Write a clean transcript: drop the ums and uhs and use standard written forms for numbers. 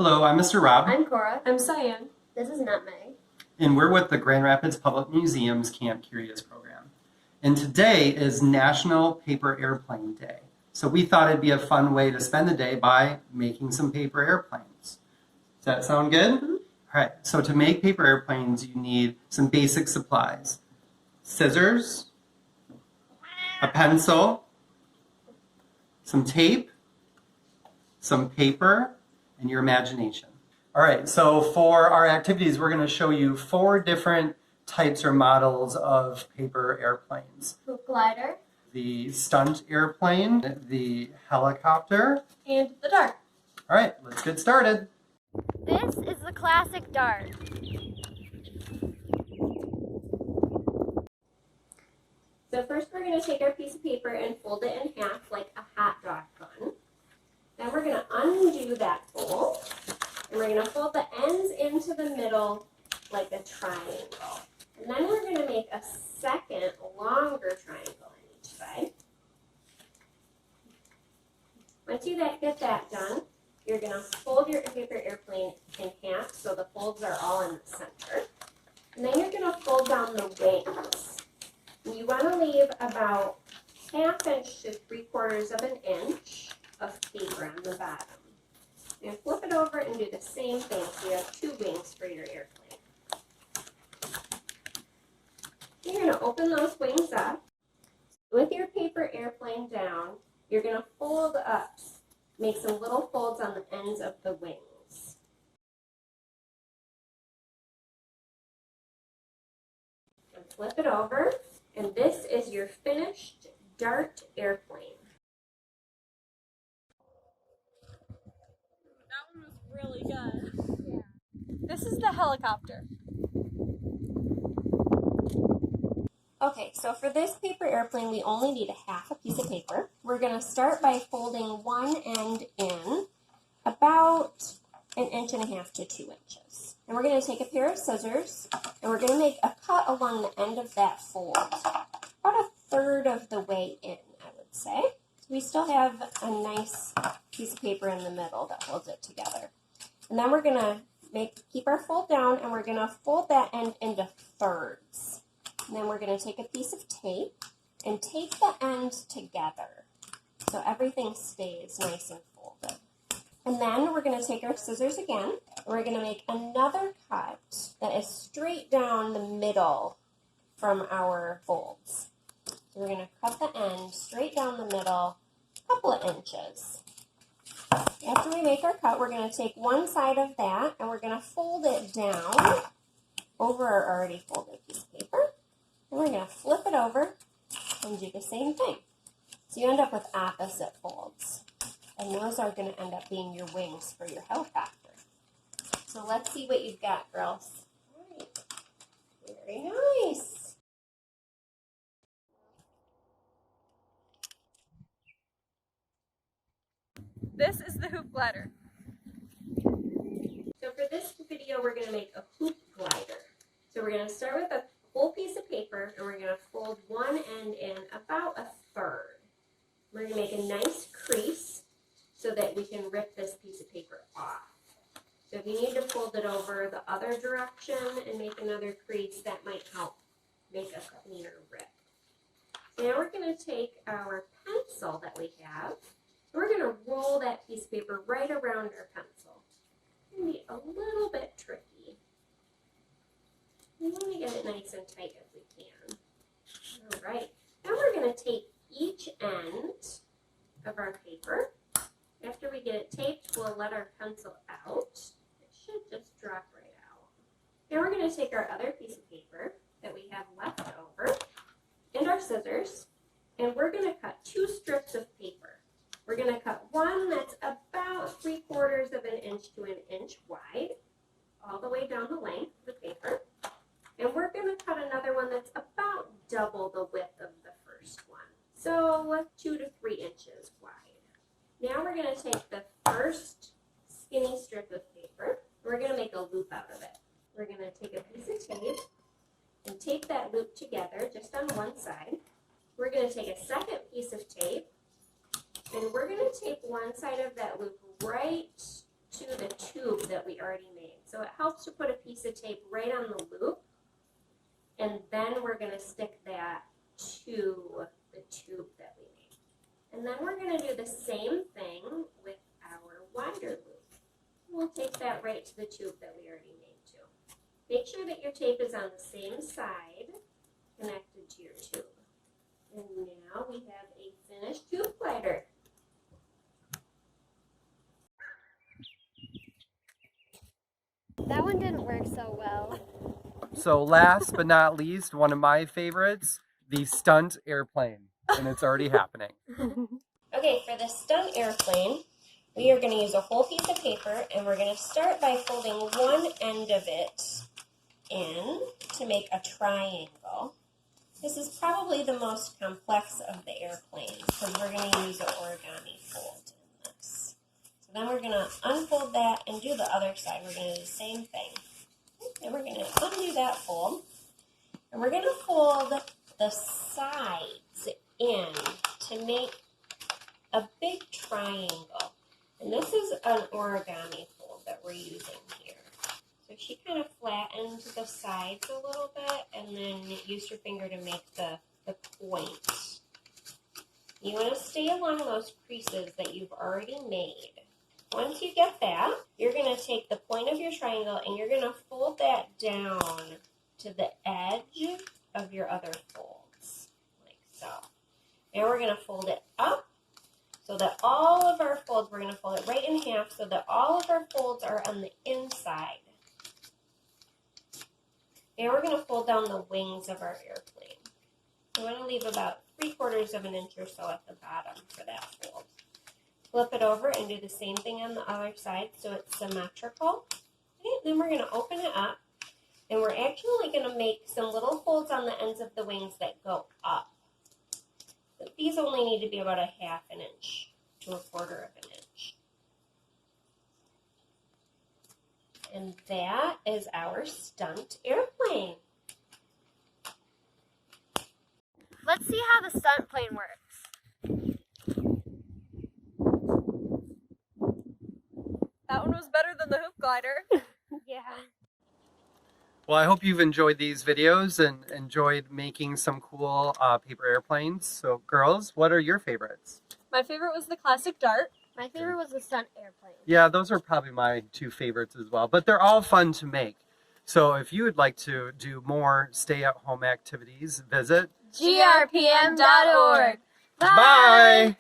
Hello, I'm Mr. Rob. I'm Cora. I'm Cyan. This is Nutmeg. And we're with the Grand Rapids Public Museum's Camp Curious program. And today is National Paper Airplane Day. So we thought it'd be a fun way to spend the day by making some paper airplanes. Does that sound good? Mm-hmm. All right, so to make paper airplanes, you need some basic supplies. Scissors, a pencil, some tape, some paper, and your imagination. All right, so for our activities, we're going to show you 4 different types or models of paper airplanes. The glider. The stunt airplane, the helicopter, And the dart. All right, let's get started. This is the classic dart. So first we're going to take our piece of paper and fold it in half like a hot dog bun. Then we're going to undo that fold. And we're going to fold the ends into the middle like a triangle. And then we're going to make a second longer triangle on each side. Once you get that done, you're going to fold your paper airplane in half so the folds are all in the center. And then you're going to fold down the wings. And you want to leave about 1/2 inch to 3/4 of an inch of paper on the bottom. And flip it over and do the same thing so you have 2 wings for your airplane. You're going to open those wings up. With your paper airplane down, you're going to fold up, make some little folds on the ends of the wings. And flip it over, and this is your finished dart airplane. That one was really good. Yeah. This is the helicopter. Okay, so for this paper airplane, we only need 1/2 a piece of paper. We're going to start by folding one end in about 1.5 inches to 2 inches. And we're going to take a pair of scissors, and we're going to make a cut along the end of that fold, about 1/3 of the way in, I would say. So we still have a nice piece of paper in the middle that holds it together. And then we're going to keep our fold down, and we're going to fold that end into thirds. And then we're going to take a piece of tape and tape the ends together so everything stays nice and folded. And then we're going to take our scissors again, and we're going to make another cut that is straight down the middle from our folds. So we're going to cut the end straight down the middle, a couple of inches. After we make our cut, we're going to take one side of that, and we're going to fold it down over our already folded piece of paper. And we're going to flip it over and do the same thing. So you end up with opposite folds. And those are going to end up being your wings for your helicopter. So let's see what you've got, girls. All right. Very nice. This is the hoop bladder. So for this video, we're going to make a hoop glider. So we're going to start with a whole piece of paper, and we're going to fold one end in about 1/3. We're going to make a nice crease so that we can rip this piece of paper off. So if you need to fold it over the other direction and make another crease, that might help make a cleaner rip. So now we're going to take our pencil that we have, and we're going to roll that piece of paper right around our pencil. It's going to be a little bit tricky. We want to get it nice and tight if we can. All right. Now we're going to take each end of our paper. After we get it taped, we'll let our pencil out. It should just drop right out. Now we're going to take our other piece of paper that we have left over and our scissors, and we're going to cut 2 strips of paper. We're going to cut one that's about 3/4 of an inch to 1 inch wide, all the way down the length of the paper. And we're going to cut another one that's about double the width of the first one. So 2 to 3 inches wide. Now we're going to take the first skinny strip of paper. We're going to make a loop out of it. We're going to take a piece of tape and tape that loop together just on one side. We're going to take a second piece of tape, and we're going to tape one side of that loop right to the tube that we already made. So it helps to put a piece of tape right on the loop, and then we're going to stick that to the tube that we made. And then we're going to do the same thing with our wider loop. We'll take that right to the tube that we already made too. Make sure that your tape is on the same side connected to your tube. And now we have a finished tube glider. That one didn't work so well. So last but not least, one of my favorites, the Stunt Airplane. And it's already happening. Okay, for the Stunt Airplane, we are going to use a whole piece of paper, and we're going to start by folding one end of it in to make a triangle. This is probably the most complex of the airplanes because we're going to use an origami fold in this. So then we're going to unfold that and do the other side. We're going to do the same thing. And we're going to undo that fold. And we're going to fold the sides in to make a big triangle. And this is an origami fold that we're using here. So she kind of flattened the sides a little bit and then use your finger to make the point. You want to stay along those creases that you've already made. Once you get that, you're going to take the point of your triangle and you're going to fold that down to the edge of your other folds, like so. Now we're going to fold it up so that all of our folds, we're going to fold it right in half so that all of our folds are on the inside. Now we're going to fold down the wings of our airplane. We want to leave about 3/4 of an inch or so at the bottom for that fold. Flip it over and do the same thing on the other side so it's symmetrical. Okay, then we're going to open it up and we're actually going to make some little folds on the ends of the wings that go up. But these only need to be about 1/2 inch to 1/4 of an inch. And that is our Stunt Airplane. Let's see how the stunt plane works. That one was better than the hoop glider. Yeah. Well, I hope you've enjoyed these videos and enjoyed making some cool paper airplanes. So girls, what are your favorites? My favorite was the classic dart. My favorite was the stunt airplane. Yeah, those are probably my 2 favorites as well, but they're all fun to make. So if you would like to do more stay-at-home activities, visit grpm.org. Bye!